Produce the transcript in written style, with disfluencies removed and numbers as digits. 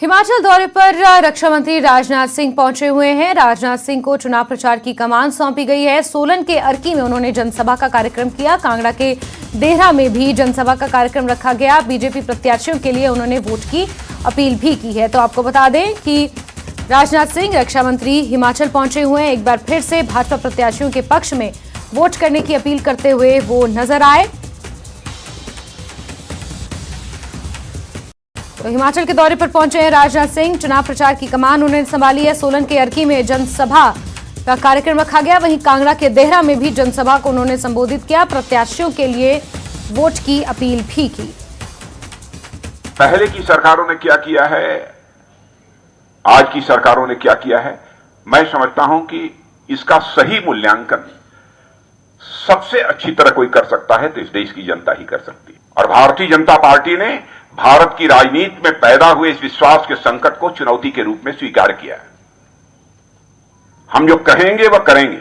हिमाचल दौरे पर रक्षा मंत्री राजनाथ सिंह पहुंचे हुए हैं। राजनाथ सिंह को चुनाव प्रचार की कमान सौंपी गई है। सोलन के अर्की में उन्होंने जनसभा का कार्यक्रम किया। कांगड़ा के देहरा में भी जनसभा का कार्यक्रम रखा गया। बीजेपी प्रत्याशियों के लिए उन्होंने वोट की अपील भी की है। तो आपको बता दें कि राजनाथ सिंह रक्षा मंत्री हिमाचल पहुंचे हुए हैं। एक बार फिर से भाजपा प्रत्याशियों के पक्ष में वोट करने की अपील करते हुए वो नजर आए। तो हिमाचल के दौरे पर पहुंचे हैं राजनाथ सिंह। चुनाव प्रचार की कमान उन्होंने संभाली है। सोलन के अर्की में जनसभा का कार्यक्रम रखा गया। वहीं कांगड़ा के देहरा में भी जनसभा को उन्होंने संबोधित किया। प्रत्याशियों के लिए वोट की अपील भी की। पहले की सरकारों ने क्या किया है, आज की सरकारों ने क्या किया है, मैं समझता हूं कि इसका सही मूल्यांकन सबसे अच्छी तरह कोई कर सकता है तो इस देश की जनता ही कर सकती है। और भारतीय जनता पार्टी ने भारत की राजनीति में पैदा हुए इस विश्वास के संकट को चुनौती के रूप में स्वीकार किया है। हम जो कहेंगे वह करेंगे।